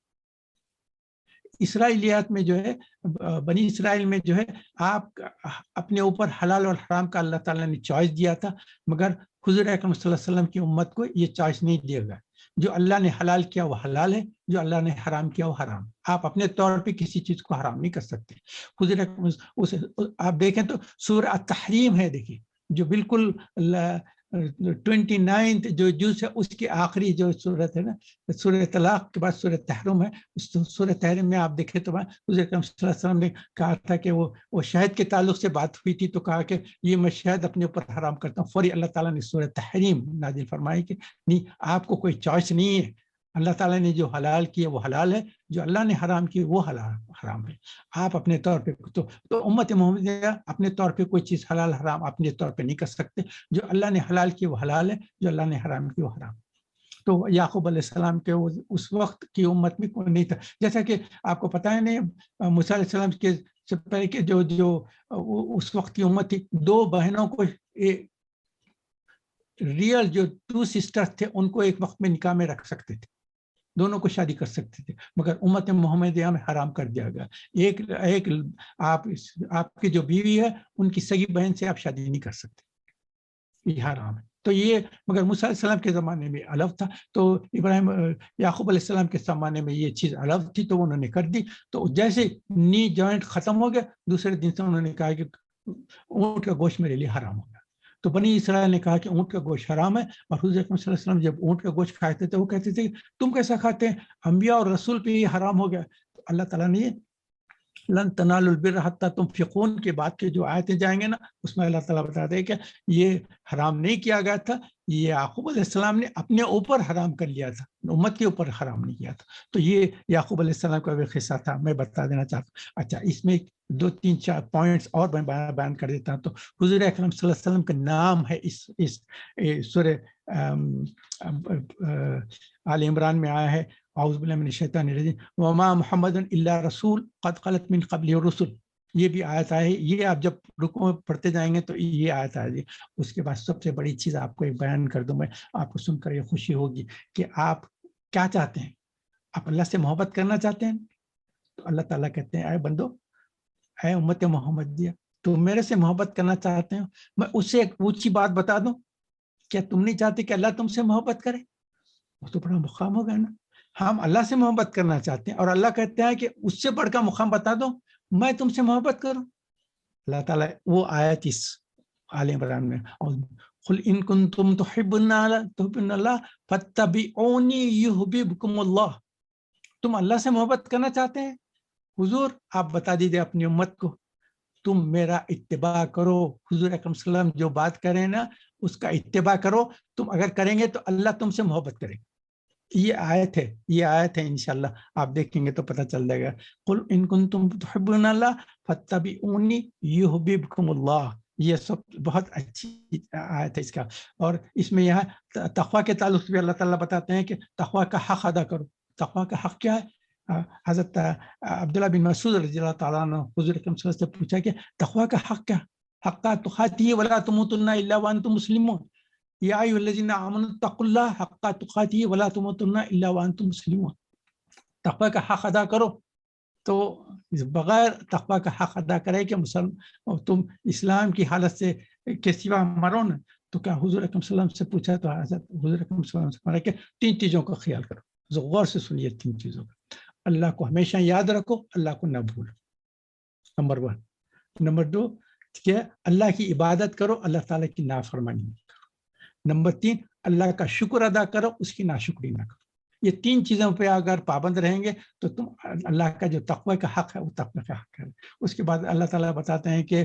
اسرائیلیات میں جو ہے, بنی اسرائیل میں جو ہے, آپ اپنے اوپر حلال اور حرام کا اللہ تعالیٰ نے چوائس دیا تھا, مگر حضور اکرم صلی اللہ علیہ وسلم کی امت کو یہ چوائس نہیں دیا گیا. جو اللہ نے حلال کیا وہ حلال ہے, جو اللہ نے حرام کیا وہ حرام. آپ اپنے طور پہ کسی چیز کو حرام نہیں کر سکتے. حضور اکرم آپ دیکھیں تو سورہ التحریم ہے, دیکھیے جو بالکل 29 جو جز ہے اس کی آخری جو صورت ہے نا, سورہ طلاق کے بعد سورہ تحریم ہے. اس سورہ تحریم میں آپ دیکھیں تو حضور اکرم صلی اللہ علیہ وسلم نے کہا تھا کہ وہ شہد کے تعلق سے بات ہوئی تھی, تو کہا کہ یہ میں شہد اپنے اوپر حرام کرتا ہوں. فوری اللہ تعالیٰ نے سورہ تحریم نازل فرمائی کہ نہیں, آپ کو کوئی چوائس نہیں ہے, اللہ تعالیٰ نے جو حلال کیا وہ حلال ہے, جو اللہ نے حرام کیا وہ حرام ہے. آپ اپنے طور پہ تو امت محمدیہ اپنے طور پہ کوئی چیز حلال حرام اپنے طور پہ نہیں کر سکتے. جو اللہ نے حلال کیا وہ حلال ہے, جو اللہ نے حرام کیا وہ حرام. تو یعقوب علیہ السلام کے اس وقت کی امت میں کوئی نہیں تھا. جیسا کہ آپ کو پتہ ہے نہیں, موسیٰ علیہ السلام کے سے پہلے کہ جو اس وقت کی امت تھی, 2 بہنوں کو ریئل جو 2 سسٹر تھے ان کو ایک وقت میں نکاح میں رکھ سکتے تھے, دونوں کو شادی کر سکتے تھے, مگر امت محمدیہ میں حرام کر دیا گیا. ایک آپ کی جو بیوی ہے ان کی سگی بہن سے آپ شادی نہیں کر سکتے, یہ حرام ہے. تو یہ مگر موسیٰ علیہ السلام کے زمانے میں الو تھا, تو یعقوب علیہ السلام کے زمانے میں یہ چیز الو تھی, تو انہوں نے کر دی. تو جیسے نی جوائنٹ ختم ہو گیا, دوسرے دن سے انہوں نے کہا کہ اونٹ کا گوشت میرے لیے حرام ہو گیا. تو بنی اسرائیل نے کہا کہ اونٹ کا گوشت حرام ہے, اور حضور اکرم صلی اللہ علیہ وسلم جب اونٹ کا گوشت کھاتے تھے وہ کہتے تھے تم کیسا کھاتے ہیں, انبیاء اور رسول پہ یہ حرام ہو گیا. تو اللہ تعالیٰ نے لن تنالوا البر حتی تنفقوا کے بعد کے جو آیتیں جائیں گے نا, اس میں اللہ تعالیٰ بتاتے ہیں کہ یہ حرام نہیں کیا گیا تھا, یہ یعقوب علیہ السلام نے اپنے اوپر حرام کر لیا تھا, امت کے اوپر حرام نہیں کیا تھا. تو یہ یعقوب علیہ السلام کا بھی قصہ تھا, میں بتا دینا چاہتا ہوں. اچھا, اس میں 2-3-4 پوائنٹس اور میں بیان کر دیتا ہوں. تو حضور اکرم صلی اللہ علیہ وسلم کا نام ہے اس سورہ آل عمران میں آیا ہے, اعوذ باللہ من الشیطان الرجیم وما محمد الا رسول قد خلت من قبلہ الرسل. یہ بھی آیت آئے. یہ آپ جب رکوع میں پڑھتے جائیں گے تو یہ آیت آئے گی. اس کے بعد سب سے بڑی چیز آپ کو ایک بیان کر دوں میں, آپ کو سن کر یہ خوشی ہوگی کہ آپ کیا چاہتے ہیں. آپ اللہ سے محبت کرنا چاہتے ہیں تو اللہ تعالیٰ کہتے ہیں اے بندو, اے امت محمدیہ, تم میرے سے محبت کرنا چاہتے ہو, میں اس سے ایک اونچی بات بتا دوں, کیا تم نہیں چاہتے کہ اللہ تم سے محبت کرے؟ وہ تو بڑا مقام ہوگا نا. ہم اللہ سے محبت کرنا چاہتے ہیں اور اللہ کہتے ہیں کہ اس سے بڑھ کر مقام بتا دو, میں تم سے محبت کروں. اللہ تعالیٰ وہ آیت اس آل عمران میں, قل ان کنتم تحبون اللہ فاتبعونی یحببکم اللہ. تم اللہ سے محبت کرنا چاہتے ہیں حضور, آپ بتا دیجیے اپنی امت کو, تم میرا اتباع کرو. حضور اکرم صلی اللہ علیہ وسلم جو بات کریں نا اس کا اتباع کرو. تم اگر کریں گے تو اللہ تم سے محبت کرے. یہ آیت ہے انشاءاللہ آپ دیکھیں گے تو پتہ چل جائے گا. قل ان کنتم تحبون اللہ فاتبعونی یحببکم اللہ. یہ سب بہت اچھی آیت ہے اس کا. اور اس میں یہاں تقویٰ کے تعلق سے بھی اللہ تعالیٰ بتاتے ہیں کہ تقویٰ کا حق ادا کرو. تقویٰ کا حق کیا ہے؟ حضرت عبداللہ بن مسعود رضی اللہ تعالیٰ عنہ حضور اکرم صلی اللہ علیہ وسلم سے پوچھا کہ تقویٰ کا حق کیا؟ حق تقاته ولا تموتن الا وانتم مسلمون. یا ایھا الذین آمنوا اتقوا اللہ حق تقاته ولا تموتن الا وانتم مسلمون. تقویٰ کا حق ادا کرو. تو بغیر تقویٰ کا حق ادا کرے کہ تم اسلام کی حالت سے کے سوا مرو نا, تو کیا حضور اکرم صلی اللہ علیہ وسلم سے پوچھا تو حضرت حضور اکرم صلی اللہ علیہ وسلم کہ 3 چیزوں کا خیال کرو. غور سے سنیے 3 چیزوں کا. اللہ کو ہمیشہ یاد رکھو, اللہ کو نہ بھولو, نمبر 1. نمبر 2 کہ اللہ کی عبادت کرو, اللہ تعالیٰ کی نافرمانی نہ کرو. نمبر 3 اللہ کا شکر ادا کرو, اس کی ناشکری نہ کرو. یہ 3 چیزوں پہ اگر پابند رہیں گے تو تم اللہ کا جو تقوی کا حق ہے وہ تقوی کا حق ہے. اس کے بعد اللہ تعالیٰ بتاتے ہیں کہ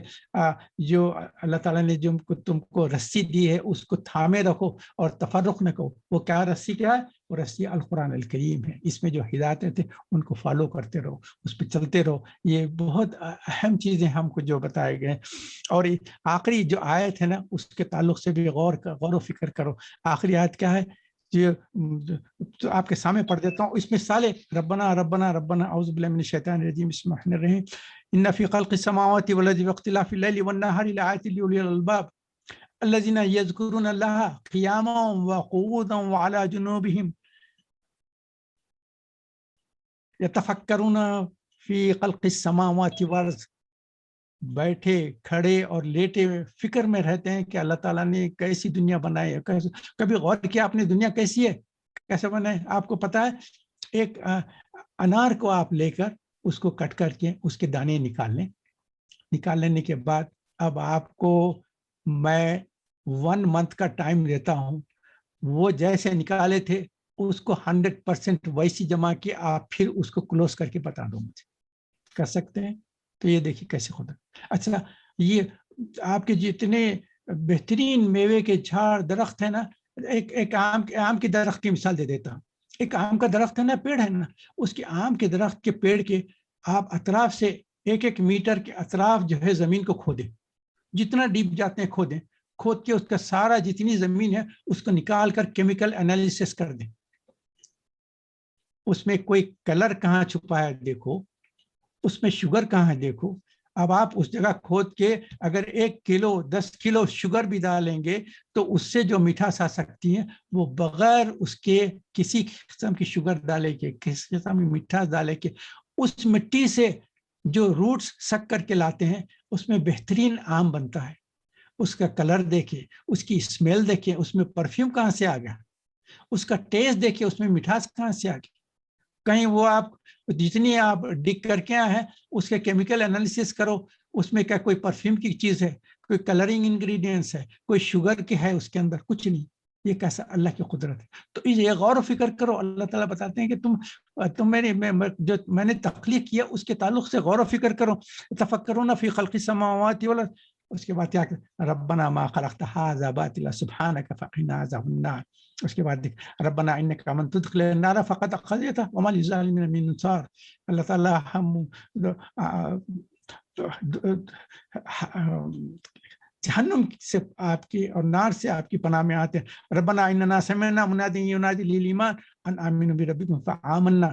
جو اللہ تعالیٰ نے جو تم کو رسی دی ہے اس کو تھامے رکھو اور تفرق نہ کرو. وہ کیا رسی کیا ہے؟ وہ رسی القرآن الکریم ہے. اس میں جو ہدایتیں تھے ان کو فالو کرتے رہو, اس پہ چلتے رہو. یہ بہت اہم چیزیں ہم کو جو بتائے گئے. اور آخری جو آیت ہے نا اس کے تعلق سے بھی غور و فکر کرو. آخری آیت کیا ہے جو آپ کے سامنے پڑھ دیتا ہوں. اس میں سالے ربنا ربنا ربنا اعوذ باللہ من الشیطان الرجیم بسم اللہ الرحمن الرحیم ان فی خلق السماوات والارض واختلاف الليل والنهار لآیات لأولی الالباب الذین یذکرون اللہ قیاما وقعودا وعلی جنوبہم یتفکرون فی خلق السماوات والارض. بیٹھے کھڑے اور لیٹے فکر میں رہتے ہیں کہ اللہ تعالیٰ نے کیسی دنیا بنائی ہے. کبھی غور کیا آپ نے دنیا کیسی ہے, کیسے بنائے؟ آپ کو پتا ہے ایک انار کو آپ لے کر اس کو کٹ کر کے اس کے دانے نکال لیں. نکال لینے کے بعد اب آپ کو میں 1 منتھ کا ٹائم دیتا ہوں. وہ جیسے نکالے تھے اس کو 100% ویسی جمع کے آپ پھر اس کو کلوز کر کے بتا دو مجھے. کر سکتے ہیں؟ تو یہ دیکھیے کیسے خدا. اچھا, یہ آپ کے جتنے بہترین میوے کے جھاڑ درخت ہیں نا, ایک آم کے درخت کی مثال دے دیتا ہوں. ایک آم کا درخت ہے نا, پیڑ ہے نا, اس کے آم کے درخت کے پیڑ کے آپ اطراف سے 1 میٹر کے اطراف جو ہے زمین کو کھودیں. جتنا ڈیپ جاتے ہیں کھودیں. کھود کے اس کا سارا جتنی زمین ہے اس کو نکال کر کیمیکل انالیسس کر دیں. اس میں کوئی کلر کہاں چھپا ہے دیکھو, اس میں شوگر کہاں ہے دیکھو. اب آپ اس جگہ کھود کے اگر 1 کلو 10 کلو شوگر بھی ڈالیں گے تو اس سے جو مٹھاس آ سکتی ہے وہ بغیر اس کے کسی قسم کی شوگر ڈالے کے, کسی قسم کی مٹھاس ڈالے کے, اس مٹی سے جو روٹس سک کر کے لاتے ہیں اس میں بہترین آم بنتا ہے. اس کا کلر دیکھیں, اس کی اسمیل دیکھیں, اس میں پرفیوم کہاں سے آ گیا, اس کا ٹیسٹ دیکھیں, اس میں مٹھاس کہاں سے آ گئی. کہیں وہ آپ جتنی آپ ڈگ کر کے آئے ہیں اس کے کیمیکل انالیسس کرو, اس میں کیا کوئی پرفیوم کی چیز ہے, کوئی کلرنگ انگریڈینٹس ہے, کوئی شوگر کی ہے اس کے اندر, کچھ نہیں. یہ کیسا اللہ کی قدرت ہے. تو یہ غور و فکر کرو. اللہ تعالیٰ بتاتے ہیں کہ تم جو میں نے تخلیق کیا اس کے تعلق سے غور و فکر کرو. تفکرون فی خلق السماوات والارض. اس کے بعد کیا ربنا ما خلقت ھذا باطلا سبحانک فقنا عذاب النار. اس کے بعد ربنا انک من تدخل النار فقد اخذیتہ وما للظالمین من انصار. اللہ تعالیٰ ہم جہنم سے آپ کی اور نار سے آپ کی پناہ میں آتے ہیں. ربنا اننا سمعنا منادیا ینادی للایمان ان آمنوا بربکم فآمنا.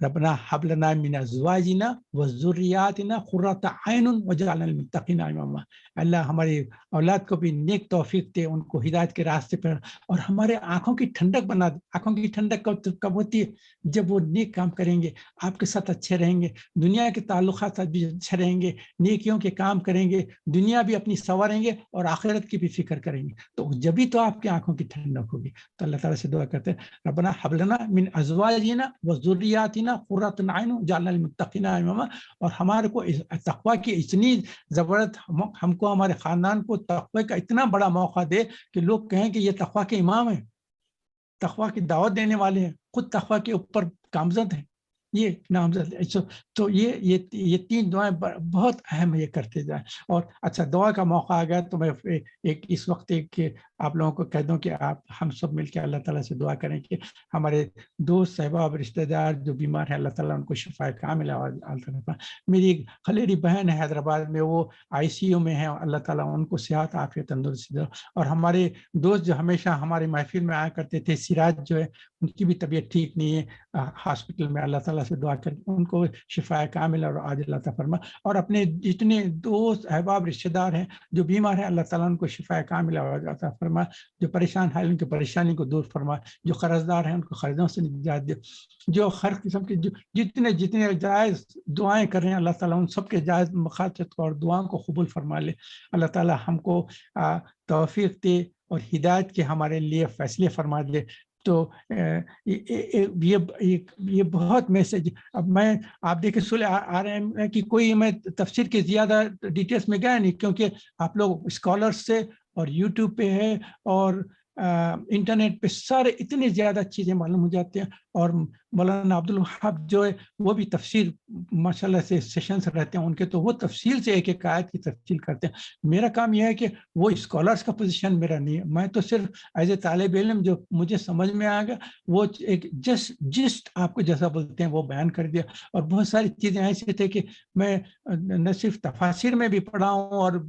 ربنا هب لنا من ازواجنا وذرياتنا قرۃ اعین واجعلنا للمتقین اماما. اللہ ہماری اولاد کو بھی نیک توفیق دے، ان کو ہدایت کے راستے پر، اور ہمارے آنکھوں کی ٹھنڈک بنا دے. آنکھوں کی ٹھنڈک کب ہوتی ہے؟ جب وہ نیک کام کریں گے، آپ کے ساتھ اچھے رہیں گے، دنیا کے تعلقات بھی اچھے رہیں گے، نیکیوں کے کام کریں گے، دنیا بھی اپنی سنواریں گے اور آخرت کی بھی فکر کریں گے. تو جبھی تو آپ کی آنکھوں کی ٹھنڈک ہوگی. تو اللہ تعالیٰ سے دعا کرتے ہیں ربنا هب لنا من ازواجنا وذریاتنا قرۃ اعین واجعلنا للمتقین اماما. اور ہمارے کو تقوی کی اتنی ضرورت، ہم کو ہمارے خاندان کو تقوی کا اتنا بڑا موقع دے کہ لوگ کہیں کہ یہ تقوی کے امام ہیں، تقوی کی دعوت دینے والے ہیں، خود تقوی کے اوپر گامزد ہیں، یہ نامزد. تو یہ تین دعائیں بہت اہم ہے، یہ کرتے جائیں. اور اچھا دعا کا موقع آ گیا تو میں ایک اس وقت ایک آپ لوگوں کو کہہ دوں کہ آپ ہم سب مل کے اللہ تعالیٰ سے دعا کریں کہ ہمارے دوست احباب رشتہ دار جو بیمار ہیں، اللہ تعالیٰ ان کو شفا کاملہ عطا فرمائے. میری ایک خلیری بہن ہے حیدرآباد میں، وہ ICU میں ہے، اللہ تعالیٰ ان کو صحت عافیت تندرستی دے. اور ہمارے دوست جو ہمیشہ ہماری محفل میں آیا کرتے تھے، سراج جو ہے، ان کی بھی طبیعت ٹھیک نہیں ہے ہاسپٹل میں. اللہ تعالیٰ سے دعا کر ان کو شفا کامل اور عاجل عطا فرما. اور اپنے جتنے دوست احباب رشتہ دار ہیں جو بیمار ہیں، اللہ تعالیٰ ان کو شفا کامل اور عطا فرما. جو پریشان ہیں ان کی پریشانی کو دور فرما. جو قرض دار ہیں ان کو قرضوں سے نجات دے. جو ہر قسم کے جتنے جائز دعائیں کر رہے ہیں، اللہ تعالیٰ ان سب کے جائز مخاطب کو اور دعاؤں کو قبول فرما لے. اللہ تعالیٰ ہم کو توفیق دے اور ہدایت کے ہمارے لیے فیصلے فرما دے. تو یہ بہت میسج. اب میں آپ دیکھیں سلے آ رہے ہیں کہ کوئی میں تفسیر کے زیادہ ڈیٹیلس میں گیا نہیں، کیونکہ آپ لوگ اسکالرس سے اور یوٹیوب پہ ہے اور انٹرنیٹ پہ سارے اتنے زیادہ چیزیں معلوم ہو جاتے ہیں. اور مولانا عبدالوہاب جو ہے وہ بھی تفسیر ماشاءاللہ سے سیشنز رہتے ہیں ان کے، تو وہ تفصیل سے ایک ایک آیت کی تفصیل کرتے ہیں. میرا کام یہ ہے کہ وہ اسکالرس کا پوزیشن میرا نہیں ہے، میں تو صرف ایز اے طالب علم جو مجھے سمجھ میں آ گیا وہ ایک جسٹ آپ کو جیسا بولتے ہیں وہ بیان کر دیا. اور بہت ساری چیزیں ایسی تھے کہ میں نہ صرف تفاسیر میں بھی پڑھا ہوں اور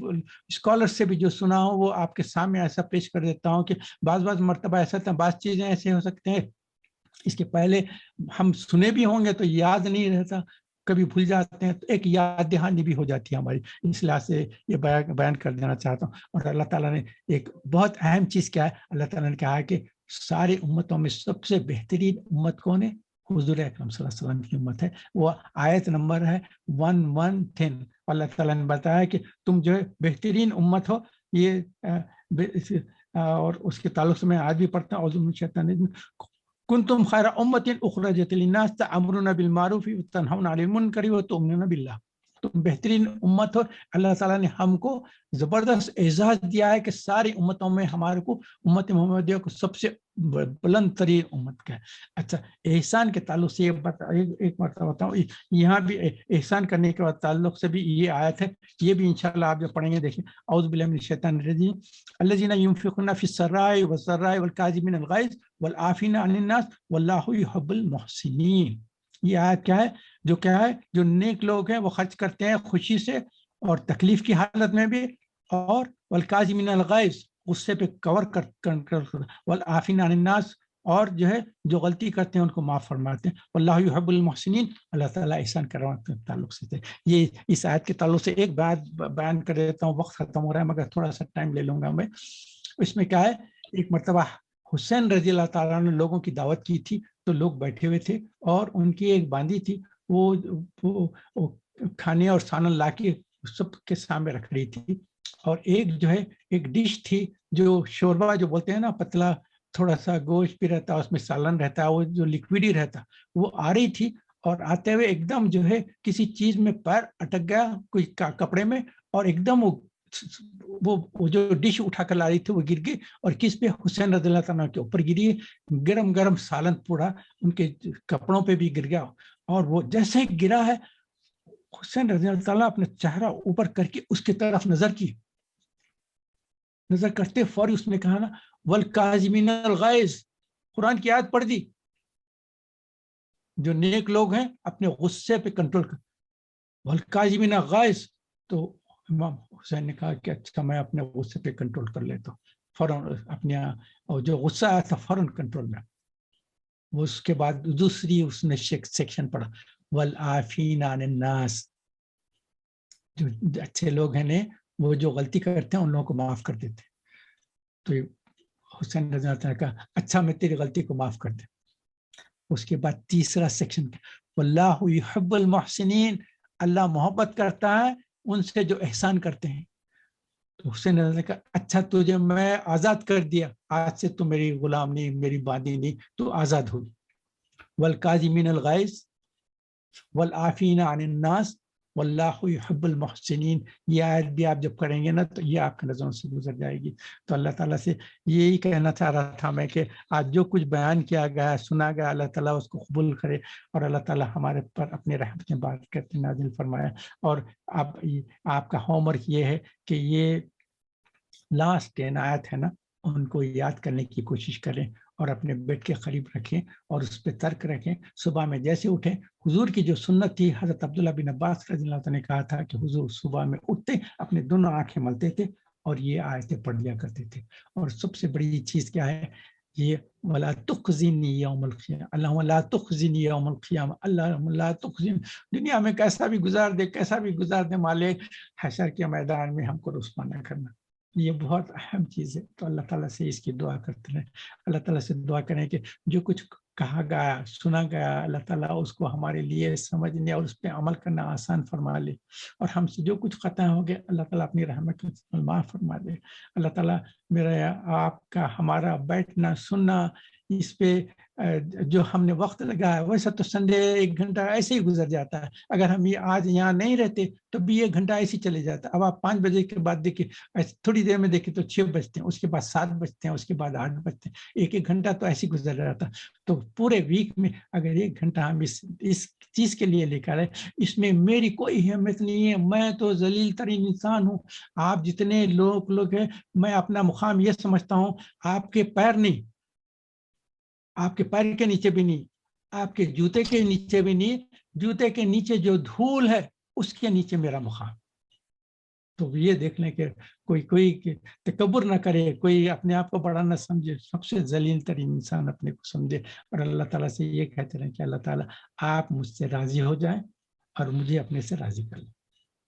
اسکالر سے بھی جو سنا ہوں وہ آپ کے سامنے ایسا پیش کر دیتا ہوں کہ بعض مرتبہ ایسا تھا، بعض چیزیں ایسے ہو سکتے ہیں اس کے پہلے ہم سنے بھی ہوں گے تو یاد نہیں رہتا، کبھی بھول جاتے ہیں، تو ایک یاد دہانی بھی ہو جاتی ہے ہماری. اس لحاظ سے یہ بیان کر دینا چاہتا ہوں. اور اللہ تعالیٰ نے ایک بہت اہم چیز کیا ہے، اللہ تعالیٰ نے کہا ہے کہ ساری امتوں میں سب سے بہترین امت کون ہے؟ حضور اکرم صلی اللہ علیہ وسلم کی امت ہے. وہ آیت نمبر ہے 110. اللہ تعالیٰ نے بتایا کہ تم جو ہے بہترین امت ہو. یہ اور اس کے تعلق سے میں آج بھی پڑھتا ہوں، اعوذ باللہ من الشیطان الرجیم، کنتم خیر امت اخرجت للناس تأمرون بالمعروف وتنہون عن المنکر وتؤمنون باللہ. تم بہترین امت ہو. اللہ تعالیٰ نے ہم کو زبردست اعزاز دیا ہے کہ ساری امتوں میں ہمارے کو امت محمدیہ کو سب سے بلند ترین امت کا ہے. اچھا احسان کے تعلق سے ایک مرتبہ بتاؤں، یہاں بھی احسان کرنے کے بعد تعلق سے بھی یہ آیت ہے، یہ بھی انشاءاللہ آپ جو پڑھیں گے دیکھیں. اعوذ باللہ من الشیطان الرجیم الذین ینفقون فی السراء والضراء والکاظمین الغیظ والعافین عن الناس واللہ یحب المحسنین. یہ آیت کیا ہے جو نیک لوگ ہیں وہ خرچ کرتے ہیں خوشی سے اور تکلیف کی حالت میں بھی، اور والکاظمین الغیظ غصے پہ کور کر والعافین عن الناس، اور جو ہے جو غلطی کرتے ہیں ان کو معاف فرماتے ہیں. واللہ یحب المحسنین، اللہ تعالیٰ احسان کروانے کے تعلق سے. یہ اس آیت کے تعلق سے ایک بات بیان کر دیتا ہوں، وقت ختم ہو رہا ہے مگر تھوڑا سا ٹائم لے لوں گا میں. اس میں کیا ہے، ایک مرتبہ حسین رضی اللہ تعالیٰ نے لوگوں کی دعوت کی تھی، تو لوگ بیٹھے ہوئے تھے اور ان کی ایک باندی تھی، وہ کھانے اور سانن لا کے سب کے سامنے رکھ رہی تھی. اور ایک جو ہے ایک ڈش تھی جو شوربہ جو بولتے ہیں نا، پتلا تھوڑا سا گوشت بھی رہتا، اس میں سالن رہتا، وہ جو لکوڈ ہی رہتا، وہ آ رہی تھی. اور آتے ہوئے ایک دم جو ہے کسی چیز میں پیر اٹک گیا، کوئی کپڑے میں، اور ایک دم وہ جو ڈش اٹھا کر لا رہی تھی وہ گر گئی. اور کس پہ؟ حسین رضی اللہ تعالیٰ کے اوپر گری. گرم سالن پورا ان کے کپڑوں پہ بھی گر گیا. اور وہ جیسے ہی گرا ہے، حسین رضی اللہ تعالیٰ اپنا چہرہ اوپر کر کے اس کی طرف نظر کی، نظر کرتے فوری اس نے کہا نا والکاظمین الغیظ، قرآن کی آیت پڑھ دی، جو نیک لوگ ہیں اپنے غصے پہ کنٹرول کر. والکاظمین الغیظ، تو امام حسین نے کہا کہ اچھا میں اپنے غصے پہ کنٹرول کر لیتا ہوں. فوراً اپنے جو غصہ آیا تھا فوراً کنٹرول میں. وہ اس کے بعد دوسری اس نے سیکشن پڑھا والعافین عن الناس، جو اچھے لوگ ہیں وہ جو غلطی کرتے ہیں ان لوگوں کو معاف کر دیتے. تو حسین رضی اللہ عنہ کا اچھا میں تیری غلطی کو معاف کر دے. اس کے بعد تیسرا سیکشن واللہ یحب المحسنین، اللہ محبت کرتا ہے ان سے جو احسان کرتے ہیں. تو حسین رضی اللہ عنہ کا اچھا تجھے میں آزاد کر دیا، آج سے تو میری غلام نہیں، میری باندی نہیں، تو آزاد ہوئی. والکاظمین الغیظ والعافین عن الناس واللہ یحب المحسنین. یہ آیت بھی آپ جب کریں گے نا تو یہ آپ کی نظروں سے گزر جائے گی. تو اللہ تعالیٰ سے یہی کہنا چاہ رہا تھا میں کہ آج جو کچھ بیان کیا گیا، سنا گیا، اللہ تعالیٰ اس کو قبول کرے اور اللہ تعالیٰ ہمارے پر اپنے رحمتیں بارک کرتے نازل فرمایا. اور آپ کا ہوم ورک یہ ہے کہ یہ لاسٹ 10 آیت ہے نا، ان کو یاد کرنے کی کوشش کریں اور اپنے بیڈ کے قریب رکھیں اور اس پہ ترک رکھیں. صبح میں جیسے اٹھیں، حضور کی جو سنت تھی، حضرت عبداللہ بن عباس رضی اللہ عنہ نے کہا تھا کہ حضور صبح میں اٹھتے اپنے دونوں آنکھیں ملتے تھے اور یہ آیتیں پڑھ لیا کرتے تھے. اور سب سے بڑی چیز کیا ہے یہ وَلَا تُخْزِنِي يَوْمَ الْقِيَامَةِ، اللہم لا تُخْزِنِي يَوْمَ الْقِيَامَةِ، اللہم لا تُخْزِنِي. دنیا میں کیسا بھی گزار دے، کیسا بھی گزار دے مالک، حشر کے میدان میں ہم کو رسوا نہ کرنا. یہ بہت اہم چیز ہے. تو اللہ تعالیٰ سے اس کی دعا کرتے رہیں. اللہ تعالیٰ سے دعا کریں کہ جو کچھ کہا گیا، سنا گیا، اللہ تعالیٰ اس کو ہمارے لیے سمجھنے اور اس پہ عمل کرنا آسان فرما لے. اور ہم سے جو کچھ خطا ہو گیا اللہ تعالیٰ اپنی رحمت سے معاف فرما دے. اللہ تعالیٰ میرا آپ کا ہمارا بیٹھنا سننا اس پہ جو ہم نے وقت لگایا، ویسا تو سنڈے 1 گھنٹہ ایسے ہی گزر جاتا ہے. اگر ہم یہ آج یہاں نہیں رہتے تو بھی 1 گھنٹہ ایسے ہی چلے جاتا. اب آپ 5 بجے کے بعد دیکھیں، تھوڑی دیر میں دیکھیں تو 6 بجتے ہیں، اس کے بعد 7 بجتے ہیں، اس کے بعد 8 بجتے ہیں. 1 گھنٹہ تو ایسے ہی گزر جاتا. تو پورے ویک میں اگر 1 گھنٹہ ہم اس چیز کے لیے نکالیں، اس میں میری کوئی اہمیت نہیں ہے، میں تو ذلیل ترین انسان ہوں. آپ جتنے لوگ ہیں، میں اپنا مقام یہ سمجھتا ہوں، آپ کے پیر نہیں، آپ کے پیر کے نیچے بھی نہیں، آپ کے جوتے کے نیچے بھی نہیں، جوتے کے نیچے جو دھول ہے اس کے نیچے میرا مقام. تو یہ دیکھ لیں کہ کوئی تکبر نہ کرے، کوئی اپنے آپ کو بڑا نہ سمجھے، سب سے ذلیل ترین انسان اپنے کو سمجھے. اور اللہ تعالیٰ سے یہ کہتے رہیں کہ اللہ تعالیٰ آپ مجھ سے راضی ہو جائیں اور مجھے اپنے سے راضی کر لیں.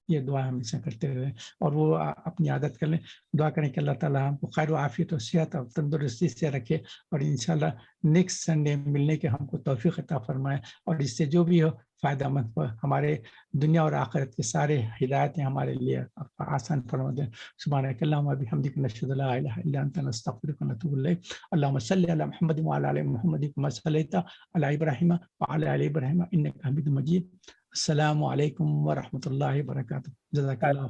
یہ دعا ہمیشہ کرتے رہیں اور وہ اپنی عادت کر لیں. دعا کریں کہ اللہ تعالیٰ ہم کو خیر و عافیت و صحت اور تندرستی سے رکھے اور انشاءاللہ نیکسٹ سنڈے ملنے کے ہم کو توفیق عطا فرمائے. اور اس سے جو بھی ہو فائدہ مند ہو، ہمارے دنیا اور آخرت کے سارے ہدایتیں ہمارے لیے آسان فرما دیں. سبحانک اللہم و بحمدک، نشہد ان لا الہ الا انت، نستغفرک و نتوب الیک. اللہم صلی علی محمد وعلی آل محمد کما صلیت علی ابراہیم وعلی آل ابراہیم انک حمید مجید. السلام علیکم ورحمۃ اللہ وبرکاتہ. جزاک اللہ.